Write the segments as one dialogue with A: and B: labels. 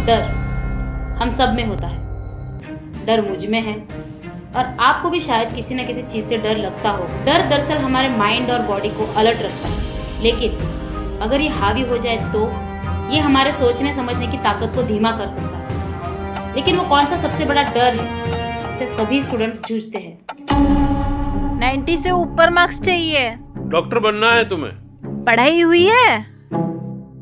A: डर हम सब में होता है। डर मुझ में है और आपको भी शायद किसी न किसी चीज़ से डर लगता हो। डर दरअसल हमारे माइंड और बॉडी को अलर्ट रखता है, लेकिन अगर ये हावी हो जाए तो ये हमारे सोचने समझने की ताकत को धीमा कर सकता है। लेकिन वो कौन सा सबसे बड़ा डर है जिससे सभी स्टूडेंट्स जूझते हैं?
B: 90 से ऊपर मार्क्स चाहिए।
C: डॉक्टर बनना है तुम्हें?
B: पढ़ाई हुई है?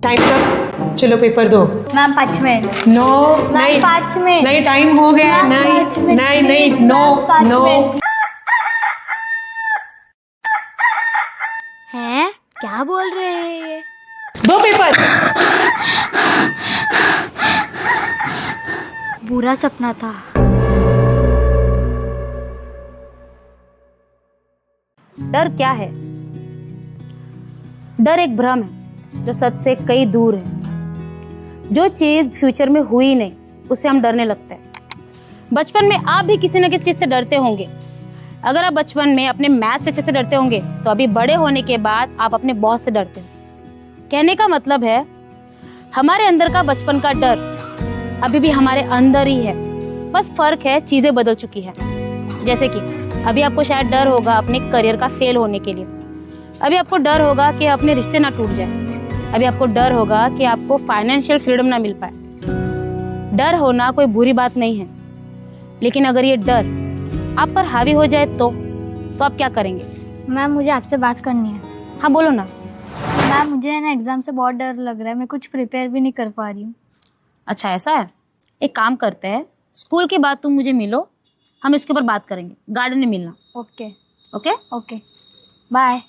D: टाइम तक चलो पेपर दो।
E: Ma'am 5 minute.
D: नो नहीं
E: 5 मिनट।
D: नहीं टाइम हो गया। नहीं नहीं नहीं नो नो।
E: हैं? क्या बोल रहे हैं ये?
D: दो पेपर।
E: बुरा सपना था।
A: डर क्या है? डर एक भ्रम है जो सच से कई दूर है। जो चीज फ्यूचर में हुई नहीं उससे हम डरने लगते हैं। बचपन में आप भी किसी न किसी चीज से डरते होंगे। अगर आप बचपन में अपने मैथ से अच्छे से डरते होंगे तो अभी बड़े होने के बाद आप अपने बॉस से डरते हैं। कहने का मतलब है हमारे अंदर का बचपन का डर अभी भी हमारे अंदर ही है, बस फर्क है चीजें बदल चुकी है। जैसे कि अभी आपको शायद डर होगा अपने करियर का फेल होने के लिए, अभी आपको डर होगा कि अपने रिश्ते ना टूट जाए, अभी आपको डर होगा कि आपको फाइनेंशियल फ्रीडम ना मिल पाए। डर होना कोई बुरी बात नहीं है, लेकिन अगर ये डर आप पर हावी हो जाए तो आप क्या करेंगे?
E: मैम मुझे आपसे बात करनी है।
A: हाँ बोलो ना।
E: मैम मुझे ना एग्जाम से बहुत डर लग रहा है, मैं कुछ प्रिपेयर भी नहीं कर पा रही हूँ।
A: अच्छा ऐसा है, एक काम करते हैं, स्कूल के बाद तुम मुझे मिलो, हम इसके ऊपर बात करेंगे। गार्डन में मिलना।
E: Okay
A: okay
E: okay bye.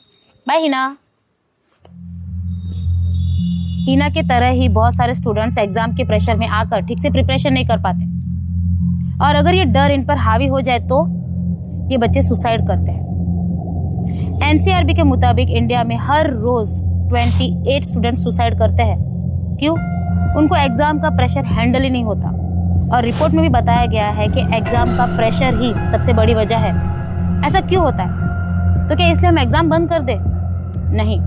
A: Bye Hina. Hina के तरह ही बहुत सारे स्टूडेंट्स एग्जाम के प्रेशर में आकर ठीक से प्रिपरेशन नहीं कर पाते, और अगर ये डर इन पर हावी हो जाए तो ये बच्चे सुसाइड करते हैं। एनसीआरबी के मुताबिक इंडिया में हर रोज 28 स्टूडेंट्स सुसाइड करते हैं। क्यों? उनको एग्जाम का प्रेशर हैंडल ही नहीं होता, और रिपोर्ट में भी बताया गया है कि एग्जाम का प्रेशर ही सबसे बड़ी वजह है। ऐसा क्यों होता है? तो क्या इसलिए हम एग्जाम बंद कर दें? नहीं,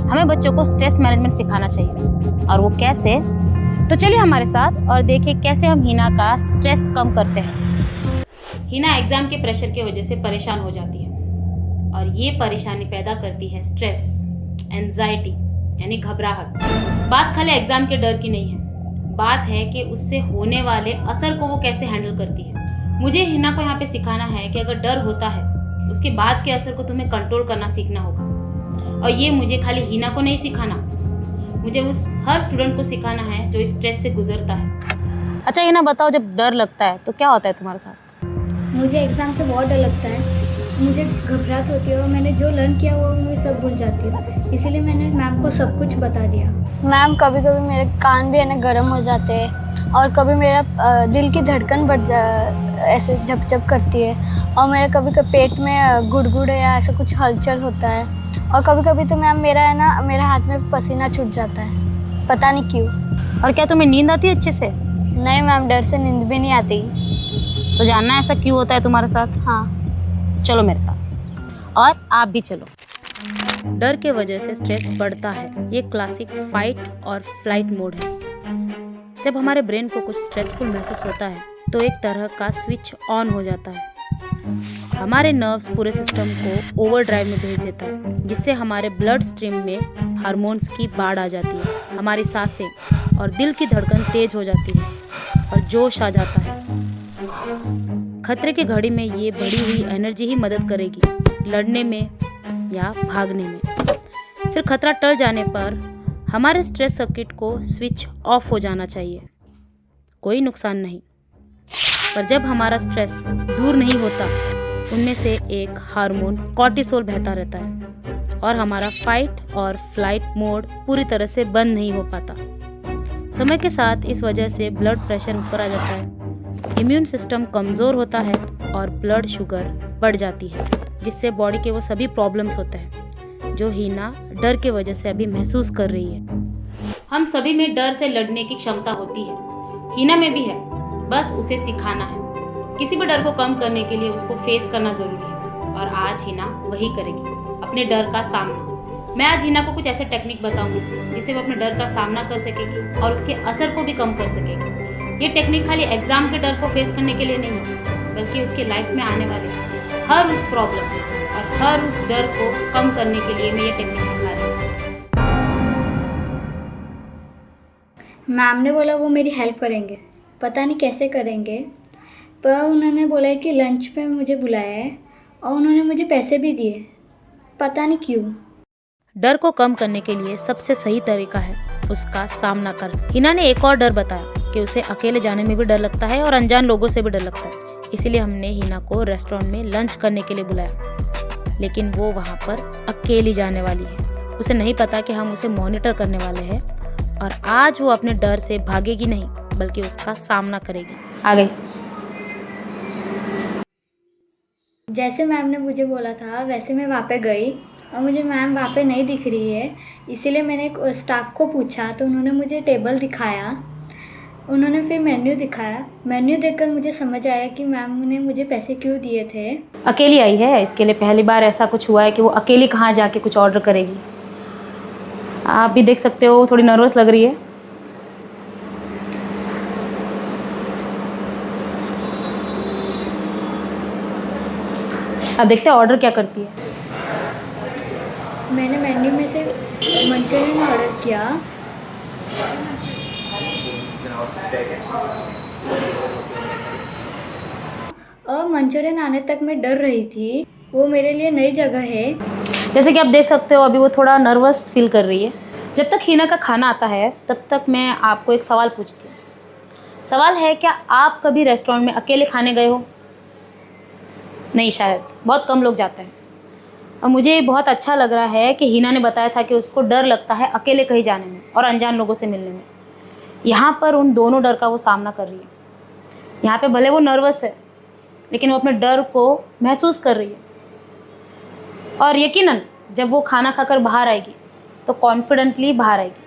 A: हमें बच्चों को स्ट्रेस मैनेजमेंट सिखाना चाहिए। और वो कैसे? तो चलिए हमारे साथ और देखें कैसे हम हिना का स्ट्रेस कम करते हैं। हिना एग्जाम के प्रेशर की वजह से परेशान हो जाती है, और ये परेशानी पैदा करती है स्ट्रेस, एंजाइटी यानी घबराहट। बात खाली एग्जाम के डर की नहीं है, बात है कि उससे होने वाले असर को वो कैसे हैंडल करती है। मुझे हिना को यहाँ पे सिखाना है कि अगर डर होता है उसके बाद के असर को तुम्हें कंट्रोल करना सीखना होगा। और ये मुझे खाली हिना को नहीं सिखाना, मुझे उस हर स्टूडेंट को सिखाना है जो इस स्ट्रेस से गुजरता है। अच्छा हिना बताओ, जब डर लगता है तो क्या होता है तुम्हारे साथ?
E: मुझे एग्ज़ाम से बहुत डर लगता है, मुझे घबराहट होती है और मैंने जो लर्न किया वो मैं सब भूल जाती हूँ। इसीलिए मैंने मैम को सब कुछ बता दिया।
F: मैम कभी कभी मेरे कान भी है ना गर्म हो जाते हैं, और कभी मेरा दिल की धड़कन ऐसे झप करती है, और मेरे कभी कभी पेट में गुड़गुड़ या ऐसा कुछ हलचल होता है, और कभी कभी तो मैम मेरा हाथ में पसीना छूट जाता है, पता नहीं क्यों।
A: और क्या तुम्हें नींद आती है अच्छे से?
F: नहीं मैम, डर से नींद भी नहीं आती।
A: तो जानना है ऐसा क्यों होता है तुम्हारे साथ?
F: हाँ
A: चलो मेरे साथ, और आप भी चलो। डर के वजह से स्ट्रेस बढ़ता है, ये क्लासिक फाइट और फ्लाइट मोड है। जब हमारे ब्रेन को कुछ स्ट्रेसफुल महसूस होता है तो एक तरह का स्विच ऑन हो जाता है। हमारे नर्व्स पूरे सिस्टम को ओवरड्राइव में भेज देता है, जिससे हमारे ब्लड स्ट्रीम में हार्मोन्स की बाढ़ आ जाती है, हमारी सांसें और दिल की धड़कन तेज हो जाती है और जोश आ जाता है। खतरे की घड़ी में ये बढ़ी हुई एनर्जी ही मदद करेगी लड़ने में या भागने में। फिर खतरा टल जाने पर हमारे स्ट्रेस सर्किट को स्विच ऑफ हो जाना चाहिए, कोई नुकसान नहीं। पर जब हमारा स्ट्रेस दूर नहीं होता, उनमें से एक हार्मोन कॉर्टिसोल बहता रहता है, और हमारा फाइट और फ्लाइट मोड पूरी तरह से बंद नहीं हो पाता। समय के साथ इस वजह से ब्लड प्रेशर ऊपर आ जाता है, इम्यून सिस्टम कमज़ोर होता है और ब्लड शुगर बढ़ जाती है, जिससे बॉडी के वो सभी प्रॉब्लम्स होते हैं जो हिना डर के वजह से अभी महसूस कर रही है। हम सभी में डर से लड़ने की क्षमता होती है, हिना में भी है, बस उसे सिखाना है। किसी भी डर को कम करने के लिए उसको फेस करना ज़रूरी है, और आज हिना वही करेगी, अपने डर का सामना। मैं आज हिना को कुछ ऐसे टेक्निक बताऊंगी जिससे वो अपने डर का सामना कर सकेगी और उसके असर को भी कम कर सकेगी। ये टेक्निक खाली एग्जाम के डर को फेस करने के लिए नहीं है, बल्कि उसकी लाइफ में आने वाले हर उस प्रॉब्लम और हर उस डर को कम करने के लिए मैं ये टेक्निक सिखा रही हूँ।
E: मैम ने बोला वो मेरी हेल्प करेंगे, पता नहीं कैसे करेंगे, पर उन्होंने बोला है कि लंच पे मुझे बुलाया है और उन्होंने मुझे पैसे भी दिए, पता नहीं क्यों।
A: डर को कम करने के लिए सबसे सही तरीका है उसका सामना करना। हिना ने एक और डर बताया कि उसे अकेले जाने में भी डर लगता है और अनजान लोगों से भी डर लगता है। इसीलिए हमने हिना को रेस्टोरेंट में लंच करने के लिए बुलाया, लेकिन वो वहाँ पर अकेली जाने वाली है। उसे नहीं पता कि हम उसे मॉनिटर करने वाले हैं और आज वो अपने डर से भागेगी नहीं, बल्कि उसका सामना करेगी। आ गई।
E: जैसे मैम ने मुझे बोला था वैसे मैं वहाँ पे गई और मुझे मैम वहाँ पे नहीं दिख रही है, इसीलिए मैंने स्टाफ को पूछा तो उन्होंने मुझे टेबल दिखाया, उन्होंने फिर मेन्यू दिखाया। मेन्यू देखकर मुझे समझ आया कि मैम ने मुझे पैसे क्यों दिए थे।
A: अकेली आई है, इसके लिए पहली बार ऐसा कुछ हुआ है कि वो अकेली कहाँ जाके कुछ ऑर्डर करेगी। आप भी देख सकते हो थोड़ी नर्वस लग रही है। अब देखते हैं ऑर्डर क्या करती है।
E: मैंने मेन्यू में से मंचूरियन ऑर्डर किया। और मंचूरियन आने तक मैं डर रही थी, वो मेरे लिए नई जगह है।
A: जैसे कि आप देख सकते हो अभी वो थोड़ा नर्वस फील कर रही है। जब तक हिना का खाना आता है तब तक मैं आपको एक सवाल पूछती हूँ। सवाल है, क्या आप कभी रेस्टोरेंट में अकेले खाने गए हो? नहीं, शायद बहुत कम लोग जाते हैं। और मुझे बहुत अच्छा लग रहा है कि हिना ने बताया था कि उसको डर लगता है अकेले कहीं जाने में और अनजान लोगों से मिलने में। यहाँ पर उन दोनों डर का वो सामना कर रही है। यहाँ पे भले वो नर्वस है, लेकिन वो अपने डर को महसूस कर रही है। और यकीनन जब वो खाना खाकर बाहर आएगी तो कॉन्फिडेंटली बाहर आएगी।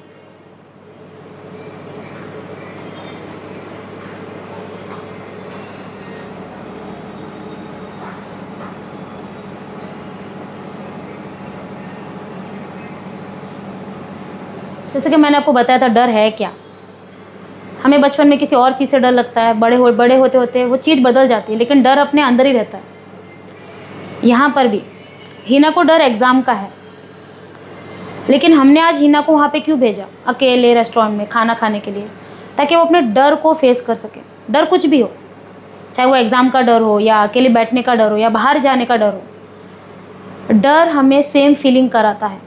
A: जैसे कि मैंने आपको बताया था, डर है क्या। हमें बचपन में किसी और चीज़ से डर लगता है, बड़े होते होते वो चीज़ बदल जाती है, लेकिन डर अपने अंदर ही रहता है। यहाँ पर भी हिना को डर एग्ज़ाम का है, लेकिन हमने आज हिना को वहाँ पे क्यों भेजा अकेले रेस्टोरेंट में खाना खाने के लिए, ताकि वो अपने डर को फेस कर सके। डर कुछ भी हो, चाहे वो एग्ज़ाम का डर हो या अकेले बैठने का डर हो या बाहर जाने का डर हो। डर हमें सेम फीलिंग कराता है,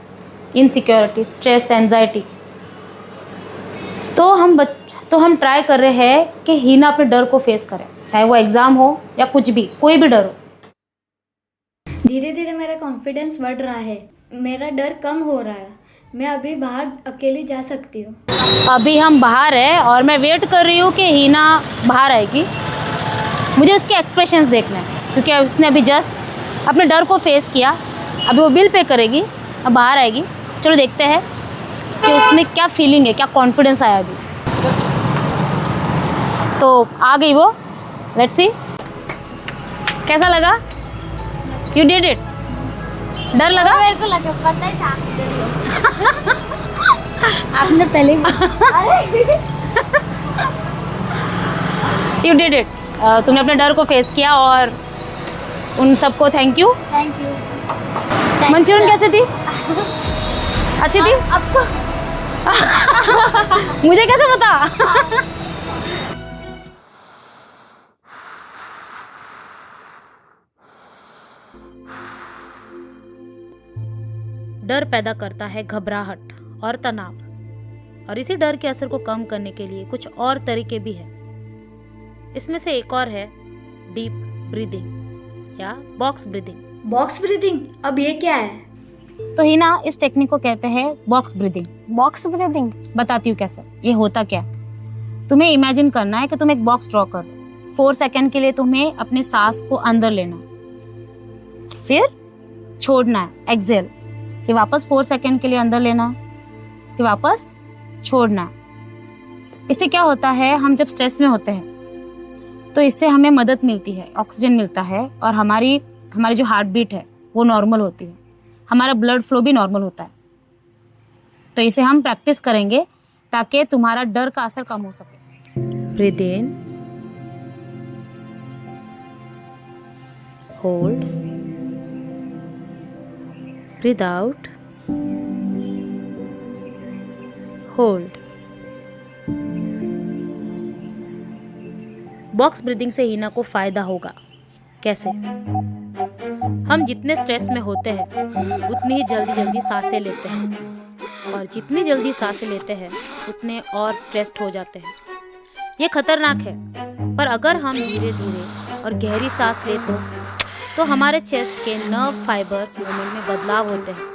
A: इनसिक्योरिटी, स्ट्रेस, एंजाइटी। तो हम ट्राई कर रहे हैं कि हिना अपने डर को फेस करे, चाहे वो एग्ज़ाम हो या कुछ भी, कोई भी डर हो।
E: धीरे धीरे मेरा कॉन्फिडेंस बढ़ रहा है, मेरा डर कम हो रहा है। मैं अभी बाहर अकेली जा सकती हूँ।
A: अभी हम बाहर हैं और मैं वेट कर रही हूँ कि हिना बाहर आएगी। मुझे उसके एक्सप्रेशंस देखना है, क्योंकि उसने अभी जस्ट अपने डर को फेस किया। अभी वो बिल पे करेगी, अब बाहर आएगी। चलो देखते हैं कि उसमें क्या फीलिंग है, क्या कॉन्फिडेंस आया अभी। तो आ गई वो, लेट्स सी कैसा लगा। You did it. डर लगा?
F: मेरे को लगा, पता ही था
E: आपने पहले
A: यू डिड इट। तुमने अपने डर को फेस किया और उन सबको thank you.
F: Thank you.
A: Manchurian कैसे थी? अच्छी थी?
F: आपको
A: मुझे कैसे पता? डर पैदा करता है घबराहट और तनाव, और इसी डर के असर को कम करने के लिए कुछ और तरीके भी हैं। इसमें से एक और है डीप ब्रीदिंग या बॉक्स ब्रीदिंग।
E: बॉक्स ब्रीदिंग, अब ये क्या है?
A: तो हिना, इस टेक्निक को कहते हैं बॉक्स ब्रीदिंग।
F: बॉक्स ब्रीदिंग
A: बताती हूँ कैसे। ये होता क्या, तुम्हें इमेजिन करना है कि तुम एक बॉक्स ड्रॉ कर। 4 सेकंड के लिए तुम्हें अपने सांस को अंदर लेना, फिर छोड़ना है, एक्सेल। फिर वापस 4 सेकंड के लिए अंदर लेना, फिर वापस छोड़ना है। इससे क्या होता है, हम जब स्ट्रेस में होते हैं तो इससे हमें मदद मिलती है, ऑक्सीजन मिलता है और हमारी जो हार्ट बीट है वो नॉर्मल होती है, हमारा ब्लड फ्लो भी नॉर्मल होता है। तो इसे हम प्रैक्टिस करेंगे ताकि तुम्हारा डर का असर कम हो सके। Breathe in, hold, breathe out, hold. Box breathing से हीना को फायदा होगा। कैसे? हम जितने स्ट्रेस में होते हैं उतनी ही जल्दी सांसें लेते हैं, और जितनी जल्दी सांसें लेते हैं उतने और स्ट्रेस्ड हो जाते हैं। ये खतरनाक है, पर अगर हम धीरे धीरे और गहरी सांस ले तो हमारे चेस्ट के नर्व फाइबर्स मूवमेंट में बदलाव होते हैं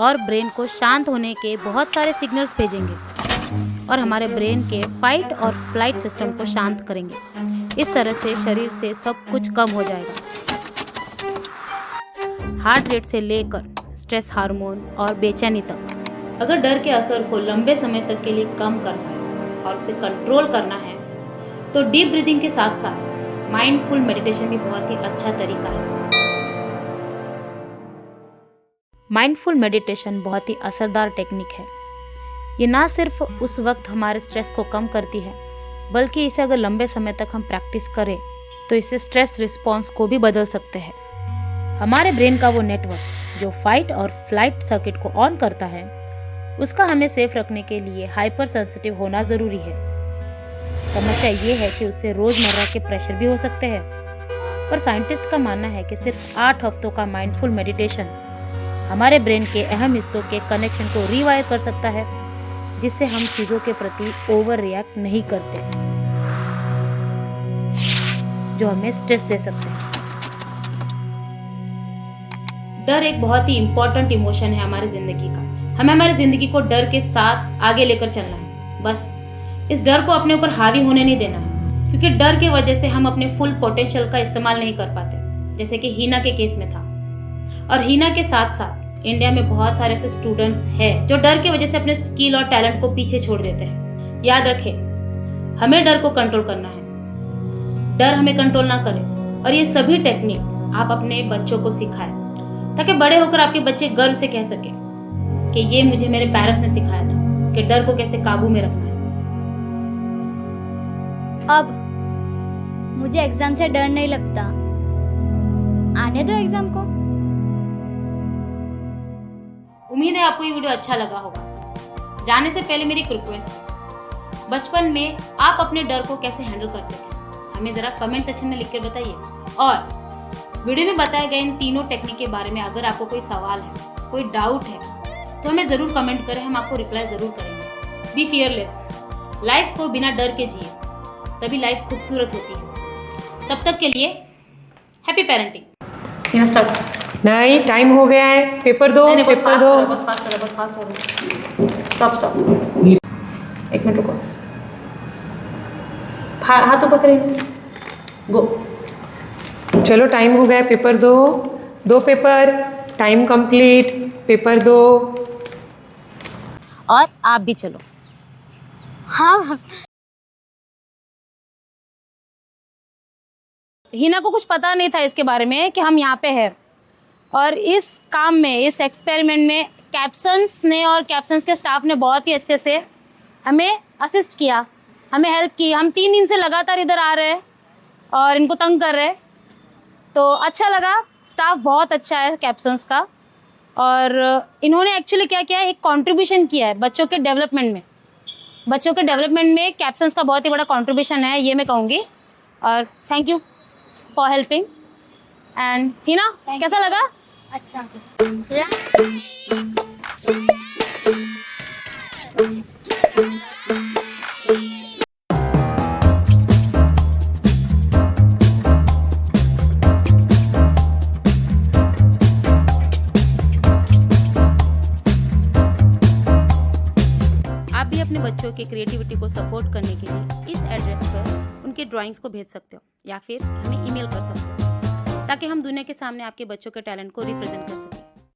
A: और ब्रेन को शांत होने के बहुत सारे सिग्नल्स भेजेंगे और हमारे ब्रेन के फाइट और फ्लाइट सिस्टम को शांत करेंगे। इस तरह से शरीर से सब कुछ कम हो जाएगा, हार्ट रेट से लेकर स्ट्रेस हार्मोन और बेचैनी तक। अगर डर के असर को लंबे समय तक के लिए कम करना है और उसे कंट्रोल करना है तो डीप ब्रीदिंग के साथ साथ माइंडफुल मेडिटेशन भी बहुत ही अच्छा तरीका है। माइंडफुल मेडिटेशन बहुत ही असरदार टेक्निक है। ये ना सिर्फ उस वक्त हमारे स्ट्रेस को कम करती है, बल्कि इसे अगर लंबे समय तक हम प्रैक्टिस करें तो इससे स्ट्रेस रिस्पॉन्स को भी बदल सकते हैं। हमारे ब्रेन का वो नेटवर्क जो फाइट और फ्लाइट सर्किट को ऑन करता है, उसका हमें सेफ रखने के लिए हाइपर सेंसिटिव होना ज़रूरी है। समस्या ये है कि उससे रोज़मर्रा के प्रेशर भी हो सकते हैं, पर साइंटिस्ट का मानना है कि सिर्फ 8 हफ्तों का माइंडफुल मेडिटेशन हमारे ब्रेन के अहम हिस्सों के कनेक्शन को रीवायर कर सकता है, जिससे हम चीज़ों के प्रति ओवर रिएक्ट नहीं करते जो हमें स्ट्रेस दे सकते हैं। डर एक बहुत ही इम्पोर्टेंट इमोशन है हमारी जिंदगी का। हमें हमारी जिंदगी को डर के साथ आगे लेकर चलना है। बस इस डर को अपने ऊपर हावी होने नहीं देना है, क्योंकि डर की वजह से हम अपने फुल पोटेंशियल का इस्तेमाल नहीं कर पाते, जैसे कि हीना के केस में था। और हीना के साथ साथ इंडिया में बहुत सारे ऐसे स्टूडेंट्स हैं जो डर की वजह से अपने स्किल और टैलेंट को पीछे छोड़ देते हैं। याद रखें, हमें डर को कंट्रोल करना है, डर हमें कंट्रोल ना करे। और ये सभी टेक्निक आप अपने बच्चों को सिखाएं, ताकि बड़े होकर आपके बच्चे गर्व से कह सके कि ये मुझे मेरे पेरेंट्स ने सिखाया था कि डर को कैसे काबू में रखना है।
E: अब मुझे एग्जाम से डर नहीं लगता। आने दो एग्जाम को।
A: उम्मीद है आपको ये वीडियो अच्छा लगा होगा। जाने से पहले मेरी एक रिक्वेस्ट है, बचपन में आप अपने डर को कैसे हैंडल करते थे, हमें ज़रा कमेंट सेक्शन में लिख कर बताइए। और वीडियो में बताए गए इन तीनों टेक्निक के बारे में अगर आपको कोई सवाल है, कोई डाउट है, तो हमें ज़रूर कमेंट करें, हम आपको रिप्लाई ज़रूर करेंगे। बी फियरलेस, लाइफ को बिना डर के जिए, तभी लाइफ खूबसूरत होती है। तब तक के लिए हैप्पी पेरेंटिंग। स्टार्ट।
D: नहीं, टाइम हो गया है। पेपर दो, पेपर दो।
A: बहुत फास्ट हो रहा है। स्टॉप। 1 मिनट रुको। हाथ ऊपर करें। गो।
D: चलो, टाइम हो गया है। पेपर दो। 2 पेपर। Time complete. पेपर दो।
A: और आप भी चलो।
F: हाँ,
A: हीना को कुछ पता नहीं था इसके बारे में कि हम यहाँ पे हैं, और इस काम में, इस एक्सपेरिमेंट में कैप्सन्स ने और कैप्सन्स के स्टाफ ने बहुत ही अच्छे से हमें असिस्ट किया, हमें हेल्प की। हम 3 दिन से लगातार इधर आ रहे हैं और इनको तंग कर रहे हैं, तो अच्छा लगा। स्टाफ बहुत अच्छा है कैप्सन्स का, और इन्होंने एक्चुअली क्या किया है, एक कंट्रीब्यूशन किया है बच्चों के डेवलपमेंट में। बच्चों के डेवलपमेंट में कैप्सन्स का बहुत ही बड़ा कंट्रीब्यूशन है, ये मैं कहूँगी। और thank you for helping. And Heena, कैसा लगा?
E: अच्छा।
A: आप भी अपने बच्चों के क्रिएटिविटी को सपोर्ट करने के लिए इस एड्रेस पर उनके ड्राइंग्स को भेज सकते हो, या फिर हमें ईमेल कर सकते हो, ताकि हम दुनिया के सामने आपके बच्चों के टैलेंट को रिप्रेजेंट कर सकें।